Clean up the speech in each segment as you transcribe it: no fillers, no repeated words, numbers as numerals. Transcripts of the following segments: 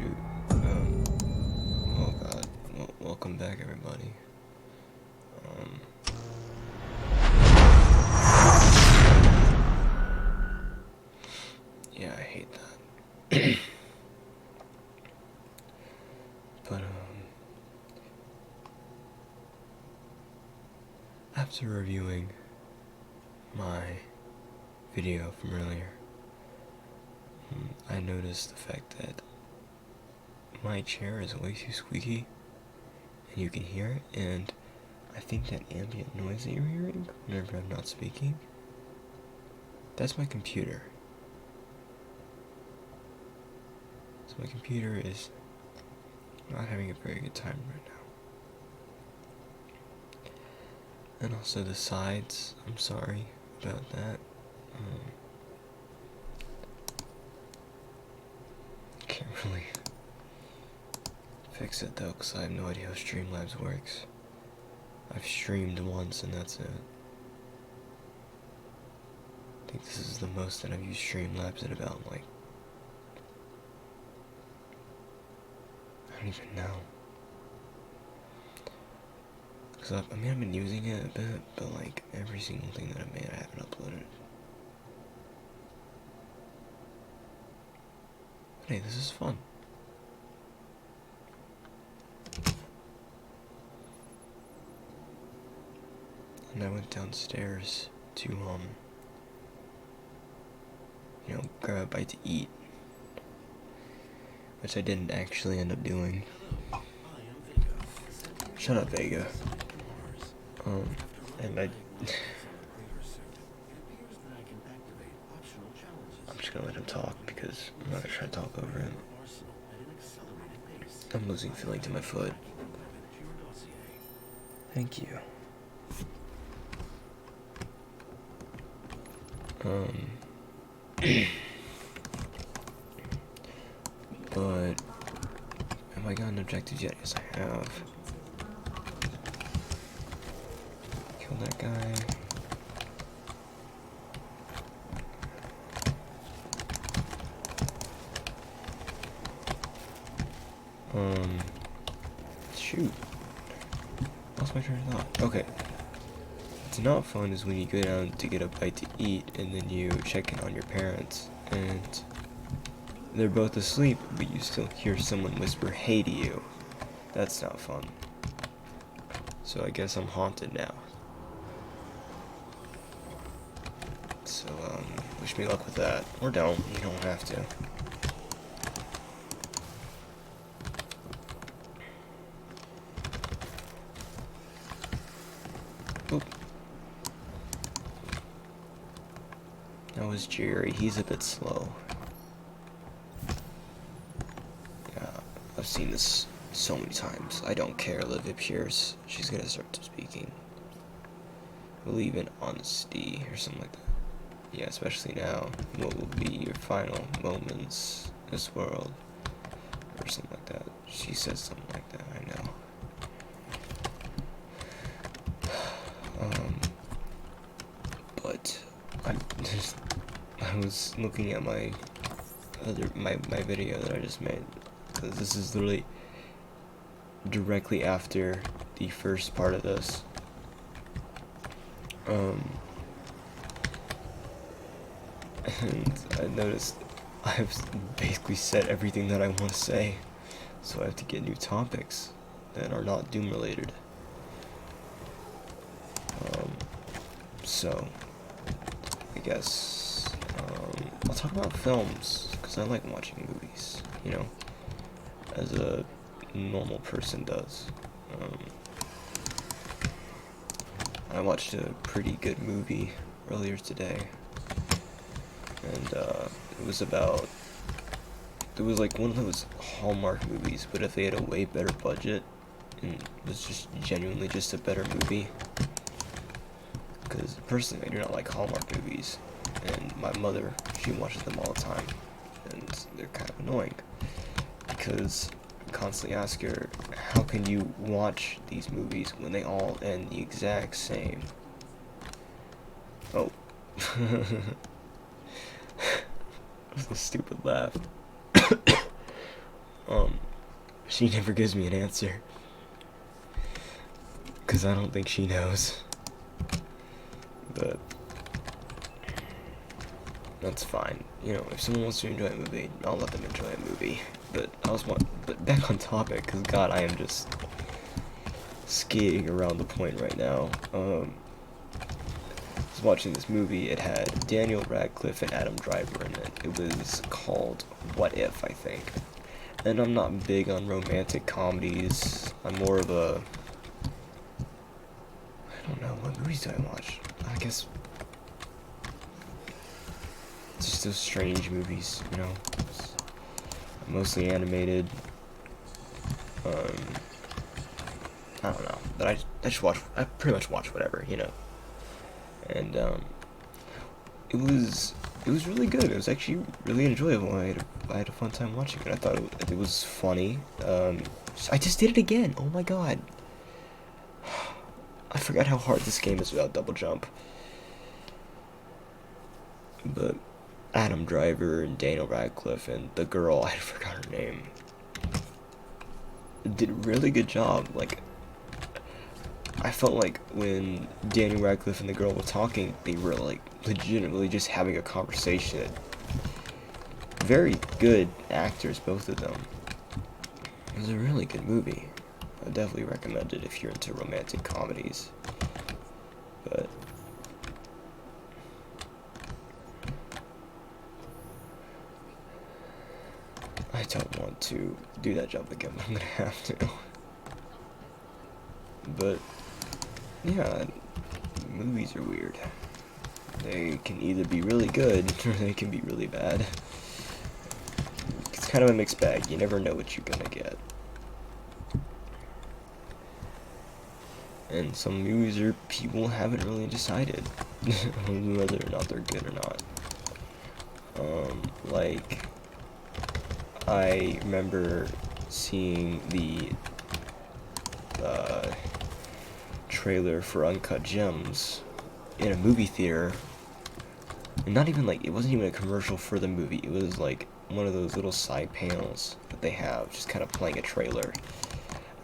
shoot. Oh god. Welcome back, everybody. Yeah, I hate that. But, after reviewing my video from earlier, I noticed the fact that my chair is way too squeaky, and you can hear it, and I think that ambient noise that you're hearing whenever I'm not speaking, that's my computer. So my computer is not having a very good time right now. And also the sides, I'm sorry about that. Can't really fix it though, because I have no idea how Streamlabs works. I've streamed once and that's it. I think this is the most that I've used Streamlabs in about, like, I don't even know. Because I've been using it a bit, but like, every single thing that I made I haven't uploaded. Hey, this is fun. And I went downstairs to, grab a bite to eat. Which I didn't actually end up doing. Shut up, Vega. And I'm just gonna let him talk because I'm not gonna try to talk over him. I'm losing feeling to my foot. Thank you. But have I gotten objectives yet? Yes, I have. Kill that guy. Shoot. Lost my train of thought. Okay. What's not fun is when you go down to get a bite to eat and then you check in on your parents and they're both asleep, but you still hear someone whisper hey to you. That's not fun. So I guess I'm haunted now. So, wish me luck with that. Or don't. You don't have to. Oop. That was Jerry. He's a bit slow. Yeah, I've seen this so many times. I don't care, Olivia Pierce. She's gonna start speaking. Believe in honesty or something like that. Yeah, especially now. What will be your final moments in this world? Or something like that. She says something like that, I know. But I was looking at my video that I just made. Because this is literally directly after the first part of this. And I noticed I've basically said everything that I want to say, so I have to get new topics that are not Doom related. So I guess I'll talk about films because I like watching movies, as a normal person does. I watched a pretty good movie earlier today. And it was like one of those Hallmark movies, but if they had a way better budget, and it was just genuinely just a better movie. Because personally, I do not like Hallmark movies, and my mother, she watches them all the time, and they're kind of annoying. Because I constantly ask her, how can you watch these movies when they all end the exact same? Oh. That was a stupid laugh. She never gives me an answer. Because I don't think she knows. But that's fine. You know, if someone wants to enjoy a movie, I'll let them enjoy a movie. But but back on topic, because God, I am just skating around the point right now. I was watching this movie. It had Daniel Radcliffe and Adam Driver in it. It was called What If, I think. And I'm not big on romantic comedies. I'm more of a... I don't know, what movies do I watch? I guess... just those strange movies, you know? Mostly animated. I don't know. But I just watch... I pretty much watch whatever, you know? And, it was really good. It was actually really enjoyable. I had a fun time watching it. I thought it was funny. I just did it again. Oh my god. I forgot how hard this game is without double jump. But Adam Driver and Daniel Radcliffe and the girl, I forgot her name, did a really good job. Like, I felt like when Daniel Radcliffe and the girl were talking, they were like legitimately just having a conversation. Very good actors, both of them. It was a really good movie. I definitely recommend it if you're into romantic comedies. But I don't want to do that jump again, but I'm gonna have to. But yeah, movies are weird. They can either be really good or they can be really bad. It's kind of a mixed bag. You never know what you're gonna get. And some movies are people haven't really decided whether or not they're good or not. Like, I remember seeing the trailer for Uncut Gems in a movie theater, and not even like, it wasn't even a commercial for the movie. It was like one of those little side panels that they have, just kind of playing a trailer.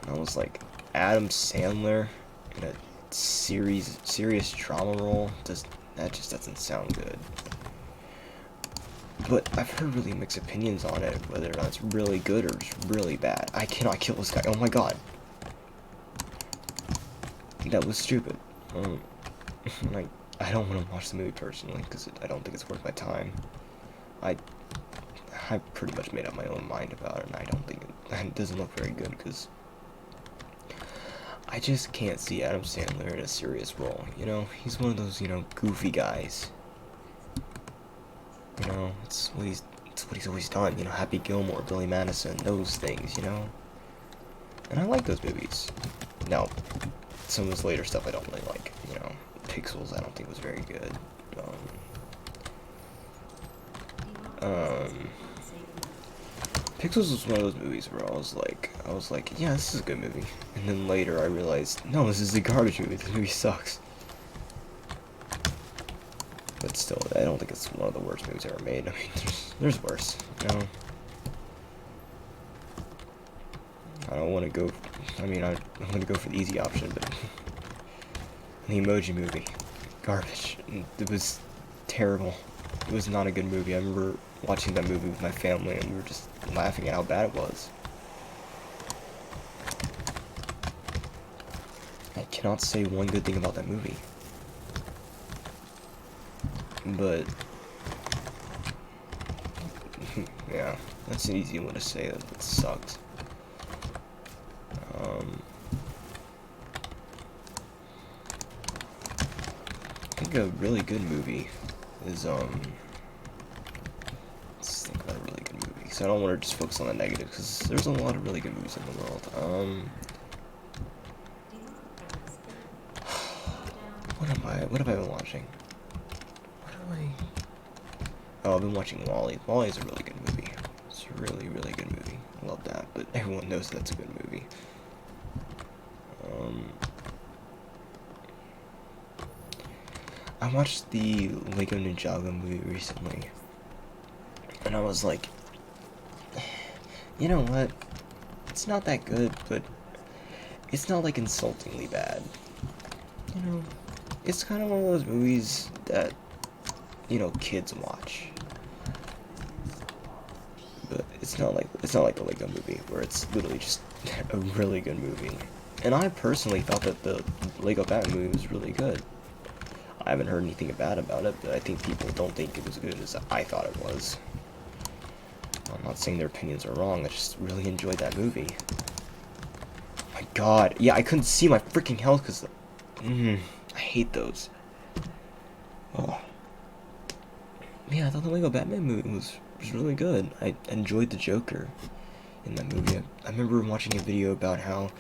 And I was like, Adam Sandler in a serious drama role, that just doesn't sound good. But I've heard really mixed opinions on it, whether or not it's really good or just really bad. I cannot kill this guy. Oh my god. That was stupid. Like, I don't want to watch the movie personally, because I don't think it's worth my time. I pretty much made up my own mind about it, and I don't think it doesn't look very good, because I just can't see Adam Sandler in a serious role, you know? He's one of those, you know, goofy guys. You know, it's what he's always done, you know, Happy Gilmore, Billy Madison, those things, you know? And I like those movies. Now, some of his later stuff I don't really like, you know. Pixels I don't think was very good. Pixels was one of those movies where I was like, yeah, this is a good movie. And then later I realized, no, this is a garbage movie. This movie sucks. But still, I don't think it's one of the worst movies ever made. I mean, there's worse, you know? I don't want to go, I mean, I'm going to go for the easy option, but the Emoji Movie, garbage. It was terrible. It was not a good movie. I remember watching that movie with my family, and we were just laughing at how bad it was. I cannot say one good thing about that movie. But yeah, that's an easy one to say, that it sucks. I think a really good movie is, let's think about a really good movie, because I don't want to just focus on the negative, because there's a lot of really good movies in the world. What have I been watching? Oh, I've been watching WALL-E. WALL-E is a really good movie. It's a really, really good movie. I love that, but everyone knows that's a good movie. I watched the Lego Ninjago movie recently, and I was like, you know what? it's not that good, but it's not like insultingly bad. You know, it's kind of one of those movies that, you know, kids watch. But it's not like the Lego movie where it's literally just a really good movie. And I personally thought that the Lego Batman movie was really good. I haven't heard anything bad about it, but I think people don't think it was as good as I thought it was. I'm not saying their opinions are wrong, I just really enjoyed that movie. My god, yeah, I couldn't see my freaking health because I hate those. Oh. Yeah, I thought the Lego Batman movie was really good. I enjoyed the Joker in that movie. I remember watching a video about how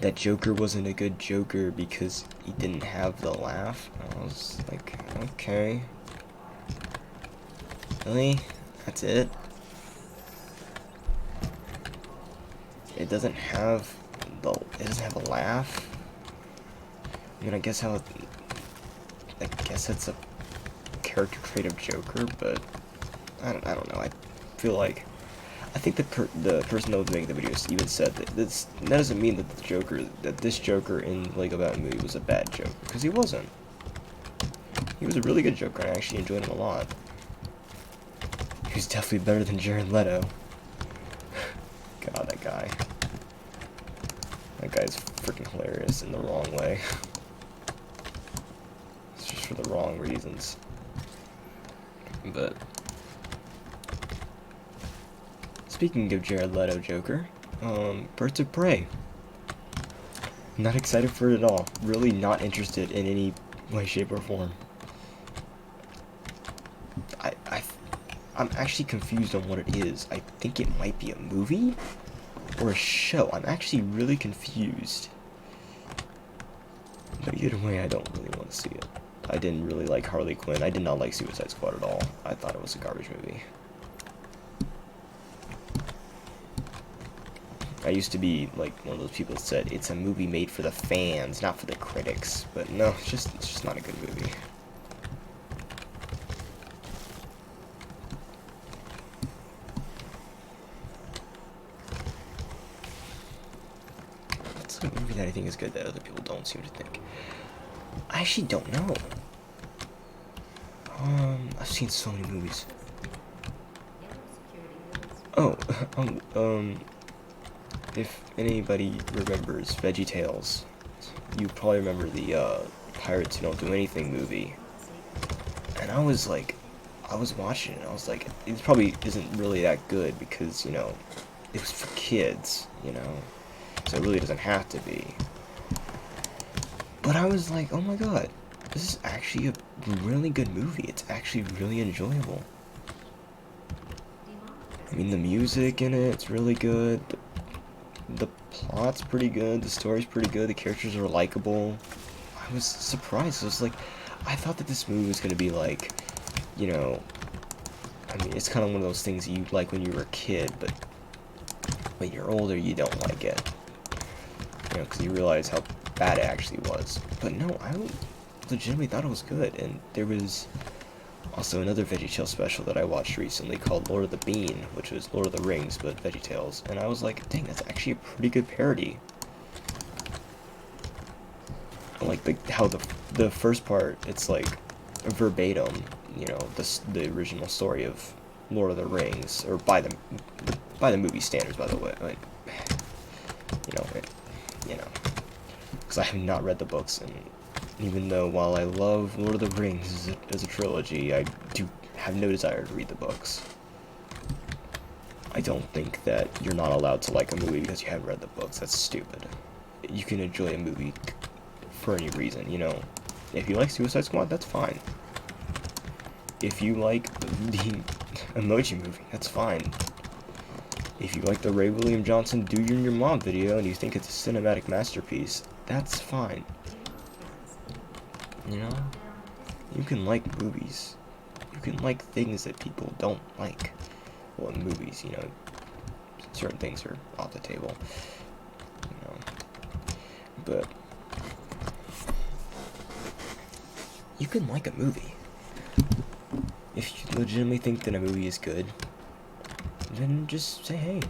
that Joker wasn't a good Joker because he didn't have the laugh. I was like, okay. Really? That's it? It doesn't have a laugh? I mean, I guess that's a character trait of Joker, but I don't know. I feel like I think the person that was making the video even said that that doesn't mean that this Joker in Lego Batman movie was a bad Joker, because he wasn't. He was a really good Joker, and I actually enjoyed him a lot. He was definitely better than Jared Leto. God, that guy. That guy's freaking hilarious in the wrong way. It's just for the wrong reasons. But speaking of Jared Leto Joker, Birds of Prey. Not excited for it at all. Really not interested in any way, shape, or form. I'm actually confused on what it is. I think it might be a movie or a show. I'm actually really confused. But either way, I don't really want to see it. I didn't really like Harley Quinn. I did not like Suicide Squad at all. I thought it was a garbage movie. I used to be like one of those people that said it's a movie made for the fans, not for the critics. But no, it's just not a good movie. What's a movie that I think is good that other people don't seem to think? I actually don't know. I've seen so many movies. Oh, if anybody remembers VeggieTales, you probably remember the Pirates Who Don't Do Anything movie. And I was watching it, I was like, it probably isn't really that good because, you know, it was for kids, you know, so it really doesn't have to be. But I was like, oh my god, this is actually a really good movie. It's actually really enjoyable. I mean, the music in it's really good. The plot's pretty good. The story's pretty good. The characters are likable. I was surprised. I was like, I thought that this movie was gonna be like, you know, I mean, it's kind of one of those things you like when you were a kid, but when you're older, you don't like it. You know, because you realize how bad it actually was. But no, I legitimately thought it was good. And there was also another VeggieTales special that I watched recently called Lord of the Bean, which was Lord of the Rings, but VeggieTales. And I was like, dang, that's actually a pretty good parody. Like how the first part, it's like verbatim, you know, the original story of Lord of the Rings, or by the movie standards, by the way. Like, you know, because I have not read the books, and even though while I love Lord of the Rings as a trilogy, I do have no desire to read the books. I don't think that you're not allowed to like a movie because you haven't read the books. That's stupid. You can enjoy a movie for any reason, you know. If you like Suicide Squad, that's fine. If you like the Emoji Movie, that's fine. If you like the Ray William Johnson Do You and Your Mom video and you think it's a cinematic masterpiece, that's fine. You know? You can like movies. You can like things that people don't like. Well, in movies, you know, certain things are off the table. You know. But you can like a movie. If you legitimately think that a movie is good, then just say, hey,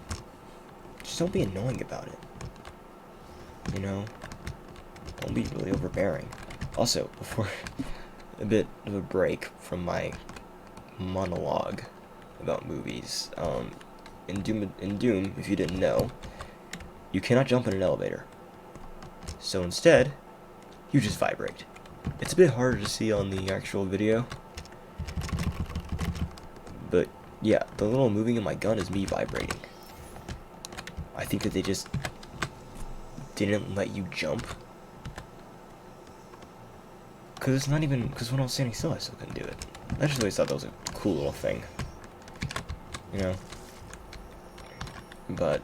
just don't be annoying about it. You know? Don't be really overbearing. Also, before a bit of a break from my monologue about movies, in Doom, if you didn't know, you cannot jump in an elevator. So instead, you just vibrate. It's a bit harder to see on the actual video, but yeah, the little moving of my gun is me vibrating. I think that they just didn't let you jump. Because it's not even, because when I was standing still, I still couldn't do it. I just always thought that was a cool little thing. You know? But,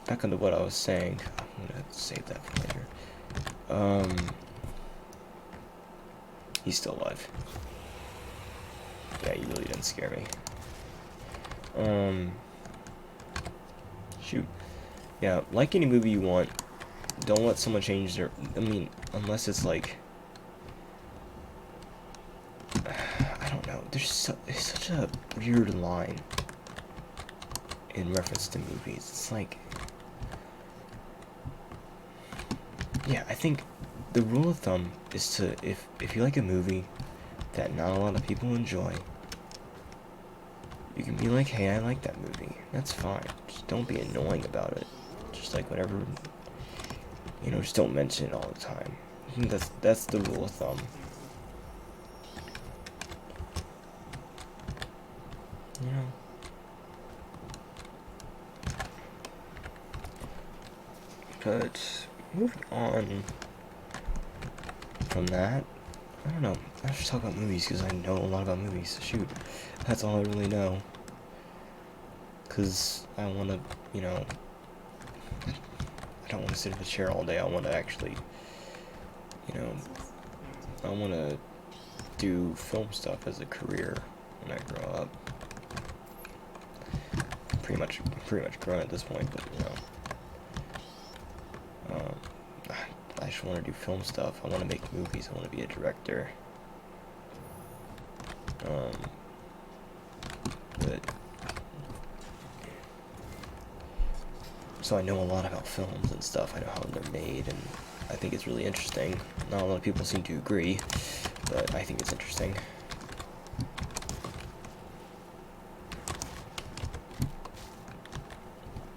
back onto what I was saying. I'm gonna save that for later. He's still alive. Yeah, you really didn't scare me. Shoot. Yeah, like any movie you want, don't let someone change their, I mean, unless it's like, I don't know, there's such a weird line in reference to movies. It's like, yeah, I think the rule of thumb is to, if you like a movie that not a lot of people enjoy, you can be like, hey, I like that movie. That's fine. Just don't be annoying about it. Just like whatever, you know, just don't mention it all the time. I think that's the rule of thumb. You know. But moving on from that, I don't know. I should talk about movies because I know a lot about movies. Shoot, that's all I really know. Because I want to, you know, I don't want to sit in a chair all day. I want to actually, you know, I want to do film stuff as a career when I grow up. Pretty much grown at this point, but you know, I just want to do film stuff. I want to make movies. I want to be a director. But so I know a lot about films and stuff. I know how they're made, and I think it's really interesting. Not a lot of people seem to agree, but I think it's interesting.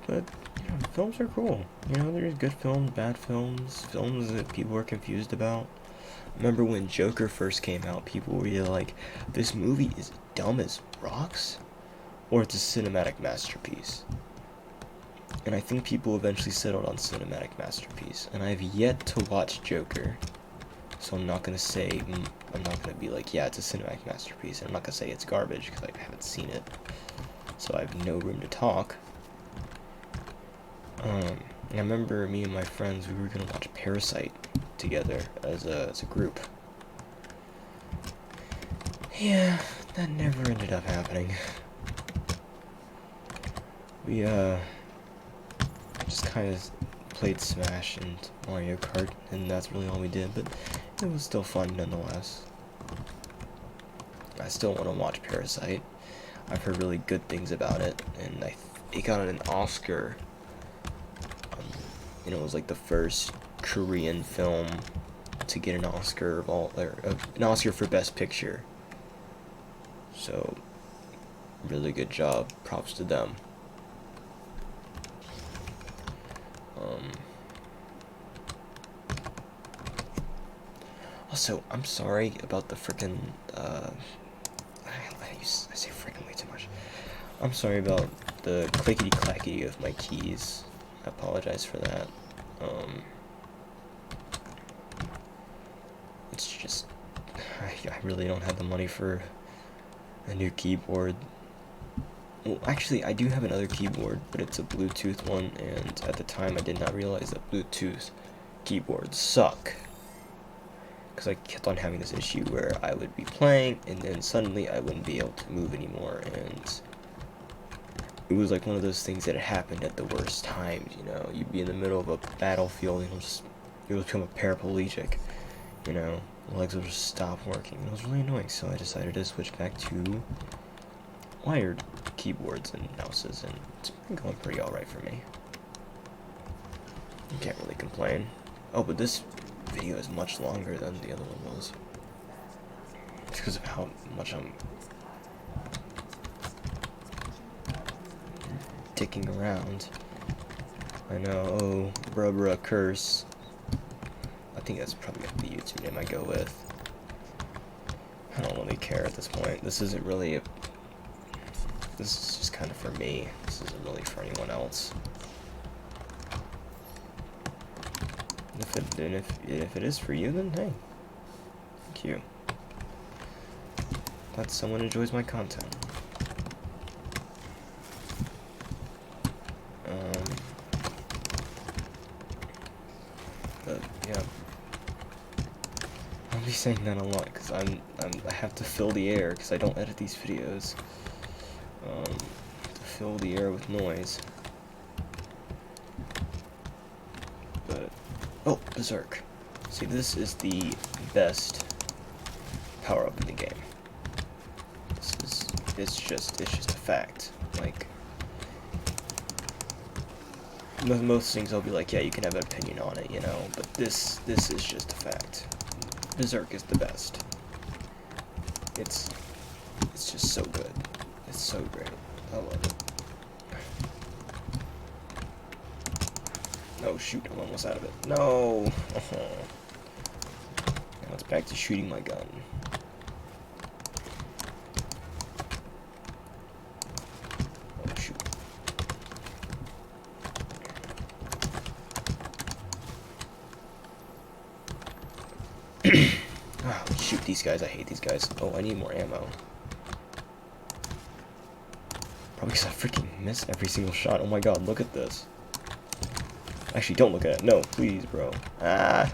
But, you know, films are cool. You know, there's good films, bad films, films that people are confused about. Remember when Joker first came out, people were either like, this movie is dumb as rocks, or it's a cinematic masterpiece. And I think people eventually settled on cinematic masterpiece. And I've yet to watch Joker, so I'm not gonna say, I'm not gonna be like, yeah, it's a cinematic masterpiece. And I'm not gonna say it's garbage, because I haven't seen it. So I have no room to talk. I remember me and my friends, we were gonna watch Parasite together as a group. Yeah, that never ended up happening. We just kind of played Smash and Mario Kart, and that's really all we did, but it was still fun nonetheless. I still want to watch Parasite. I've heard really good things about it, and it got an Oscar. You know, it was like the first Korean film to get an Oscar an Oscar for Best Picture. So, really good job. Props to them. Also, I'm sorry about the frickin' I say frickin' way too much. I'm sorry about the clickety clackety of my keys. I apologize for that. It's just I really don't have the money for a new keyboard. Well, actually, I do have another keyboard, but it's a Bluetooth one, and at the time I did not realize that Bluetooth keyboards suck. Because I kept on having this issue where I would be playing, and then suddenly I wouldn't be able to move anymore, and it was like one of those things that happened at the worst times, you know? You'd be in the middle of a battlefield, and you'll become a paraplegic, you know? Your legs will just stop working, and it was really annoying, so I decided to switch back to wired keyboards and mouses, and it's been going pretty alright for me. You can't really complain. Oh, but this video is much longer than the other one was. It's because of how much I'm dicking around. I know, oh, bruh curse. I think that's probably the YouTube name I go with. I don't really care at this point. This isn't really this is just kind of for me. This isn't really for anyone else. If it is for you, then hey, thank you. Glad someone enjoys my content. But yeah, I'll be saying that a lot because I have to fill the air because I don't edit these videos. To fill the air with noise. But oh, Berserk. See, this is the best power up in the game. It's just a fact. Like most things, I'll be like, yeah, you can have an opinion on it, you know. But this is just a fact. Berserk is the best. It's just so good. It's so great. I love it. Oh shoot, I'm almost out of it. No! Now it's back to shooting my gun. Oh shoot. Oh shoot, these guys, I hate these guys. Oh, I need more ammo. Probably because I freaking miss every single shot. Oh my god, look at this. Actually, don't look at it. No, please, bro. Ah!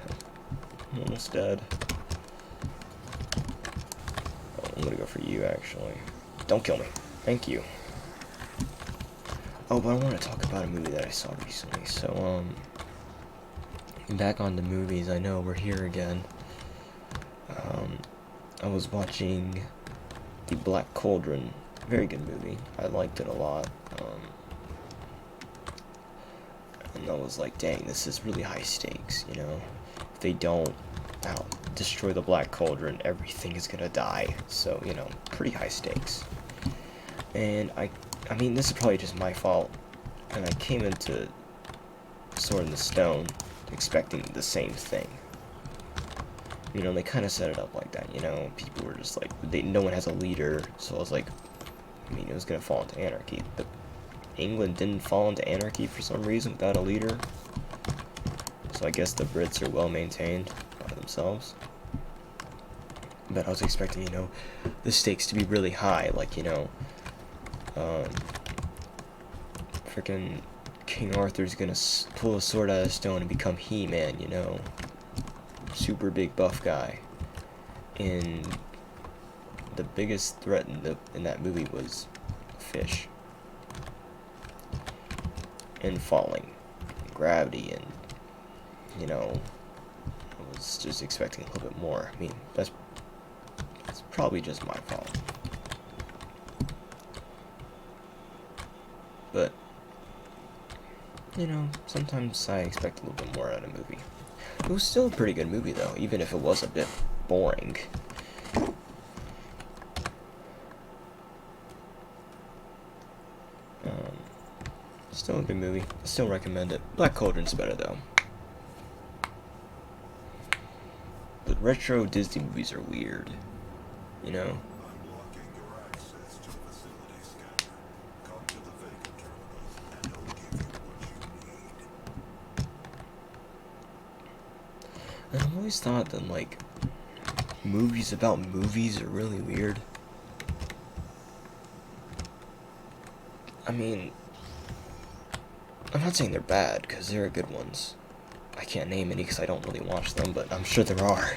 I'm almost dead. Oh, I'm gonna go for you, actually. Don't kill me. Thank you. Oh, but I want to talk about a movie that I saw recently. So, back on the movies, I know we're here again. I was watching The Black Cauldron. Very good movie. I liked it a lot. And I was like, dang, this is really high stakes, you know? If they don't destroy the Black Cauldron, everything is gonna die. So, you know, pretty high stakes. And I mean, this is probably just my fault. And I came into Sword in the Stone expecting the same thing. You know, they kind of set it up like that, you know? People were just like, no one has a leader, so I was like, I mean, it was gonna fall into anarchy. But England didn't fall into anarchy for some reason without a leader. So I guess the Brits are well maintained by themselves. But I was expecting, you know, the stakes to be really high, like, you know, freaking King Arthur's gonna pull a sword out of stone and become He-Man, you know? Super big buff guy. And the biggest threat in that movie was fish. And falling. And gravity, and, you know, I was just expecting a little bit more. I mean, that's probably just my fault. But, you know, sometimes I expect a little bit more out of a movie. It was still a pretty good movie, though, even if it was a bit boring. Still a good movie. Still recommend it. Black Cauldron's better, though. But retro Disney movies are weird. You know? And I've always thought that, like, movies about movies are really weird. I mean, I'm not saying they're bad, because there are good ones. I can't name any because I don't really watch them, but I'm sure there are.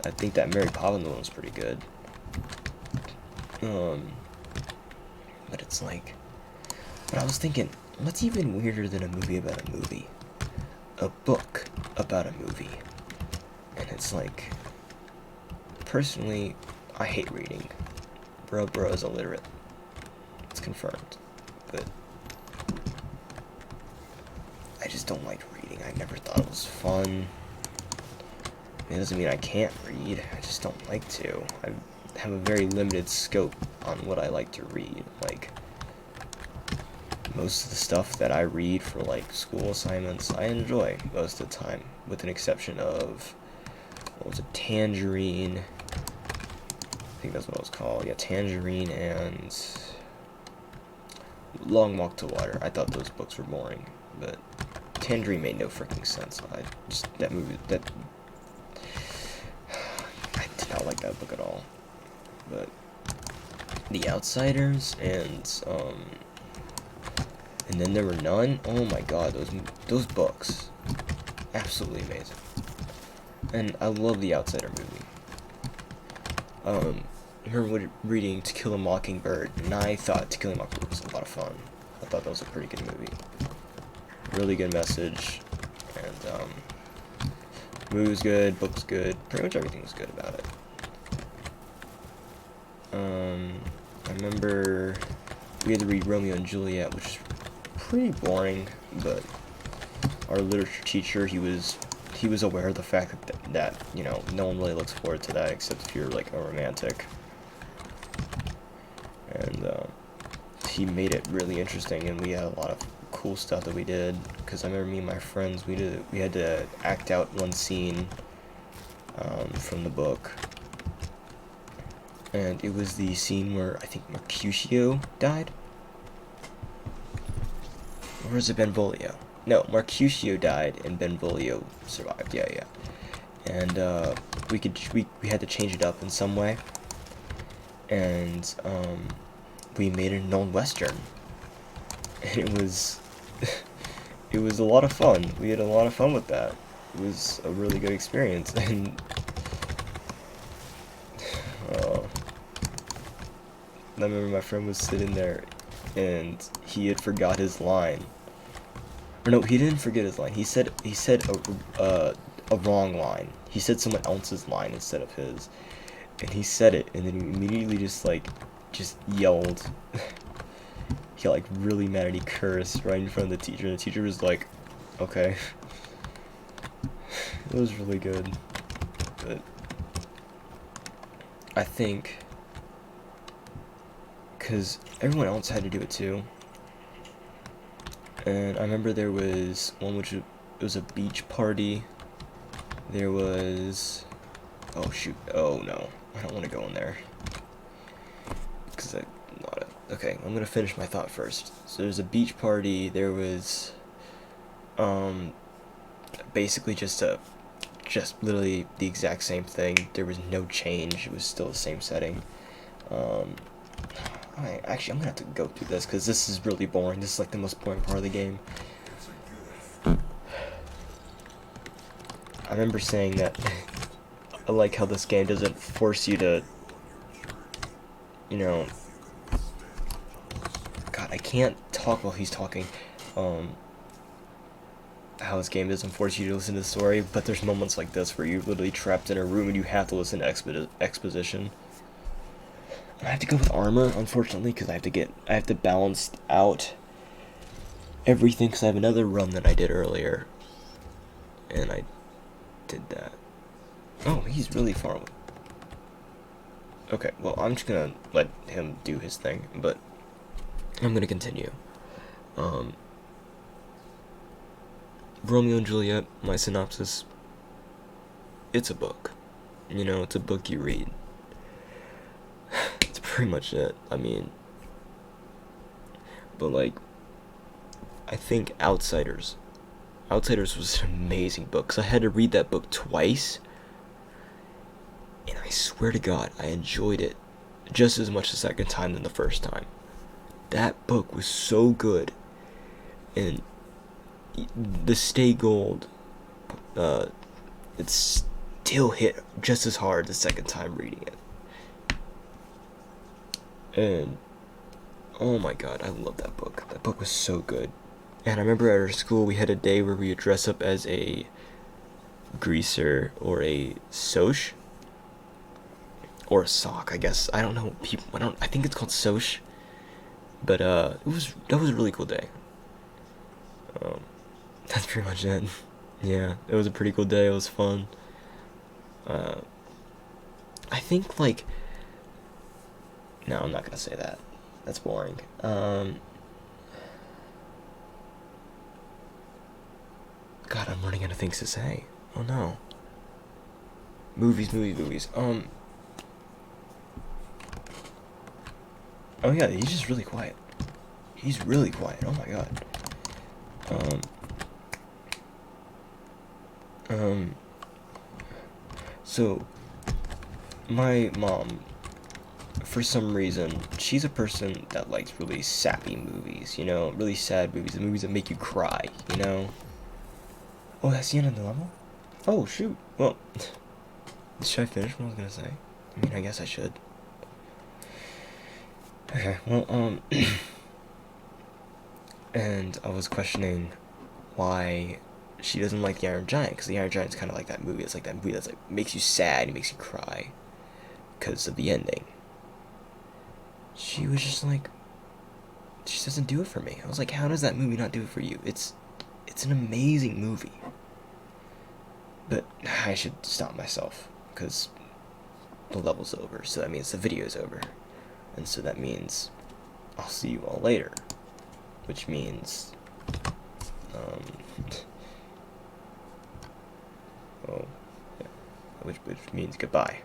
I think that Mary Poppins one was pretty good. But it's like... But I was thinking, what's even weirder than a movie about a movie? A book about a movie. And it's like... Personally, I hate reading. Bro is illiterate. confirmed. But I just don't like reading. I never thought it was fun. It doesn't mean I can't read. I just don't like to. I have a very limited scope on what I like to read. Like, most of the stuff that I read for like school assignments, I enjoy most of the time, with an exception of, what was it, Tangerine. I think that's what it was called. Yeah, Tangerine and Long Walk to Water. I thought those books were boring, but Tangerine made no freaking sense. I did not like that book at all. But The Outsiders and Then There Were None. Oh my god, those books, absolutely amazing. And I love the Outsider movie. I remember reading To Kill a Mockingbird, and I thought To Kill a Mockingbird was a lot of fun. I thought that was a pretty good movie. Really good message, and movie was good, book was good, pretty much everything was good about it. I remember we had to read Romeo and Juliet, which is pretty boring, but our literature teacher, he was aware of the fact that you know, no one really looks forward to that except if you're like a romantic, and he made it really interesting, and we had a lot of cool stuff that we did, because I remember me and my friends, we had to act out one scene from the book, and it was the scene where I think Mercutio died, or was it Benvolio? No, Mercutio died and Benvolio survived. Yeah. And we had to change it up in some way, and we made it a known western, and it was it was a lot of fun. We had a lot of fun with that. It was a really good experience, and I remember my friend was sitting there, and he had forgot his line. Or no, he didn't forget his line. He said a wrong line. He said someone else's line instead of his, and he said it, and then he immediately just yelled. He got like really mad, and he cursed right in front of the teacher. And the teacher was like, "Okay." It was really good, but I think because everyone else had to do it too. And I remember there was one it was a beach party. There was, oh shoot, oh no, I don't want to go in there, because okay, I'm gonna finish my thought first. So there's a beach party. There was, basically just literally the exact same thing. There was no change. It was still the same setting. Actually, I'm gonna have to go through this because this is really boring. This is like the most boring part of the game. I remember saying that I like how this game doesn't force you to, you know, God, I can't talk while he's talking. How this game doesn't force you to listen to the story, but there's moments like this where you're literally trapped in a room and you have to listen to exposition. I have to go with armor, unfortunately, because I have to balance out everything, because I have another run that I did earlier, and I did that. Oh, he's really far away. Okay, well, I'm just gonna let him do his thing, but I'm gonna continue. Romeo and Juliet, my synopsis, it's a book. You know, it's a book you read. Pretty much it. I mean, but like, I think Outsiders was an amazing book, because I had to read that book twice, and I swear to God, I enjoyed it just as much the second time than the first time. That book was so good, and the Stay Gold, it still hit just as hard the second time reading it. And oh my god, I love that book. That book was so good. And I remember at our school we had a day where we would dress up as a greaser or a soch or a sock, I guess. I don't know. I think it's called soch. But that was a really cool day. Um, that's pretty much it. Yeah, it was a pretty cool day. It was fun. Uh, I think like no, I'm not gonna say that. That's boring. God, I'm running out of things to say. Oh no. Movies, movies, movies. Oh yeah, he's just really quiet. He's really quiet. Oh my god. Um. Um. So, my mom, for some reason, she's a person that likes really sappy movies. You know, really sad movies, the movies that make you cry. You know. Oh, that's the end of the level. Oh shoot. Well, should I finish what I was gonna say? I mean, I guess I should. Okay. Well, and I was questioning why she doesn't like the Iron Giant, because the Iron Giant's kind of like that movie. It's like that movie that's like makes you sad, it makes you cry because of the ending. She was just like, she doesn't do it for me. I was like, how does that movie not do it for you? It's an amazing movie. But I should stop myself because the level's over, so that means the video's over, and so that means I'll see you all later, which means um, oh, yeah, which means goodbye.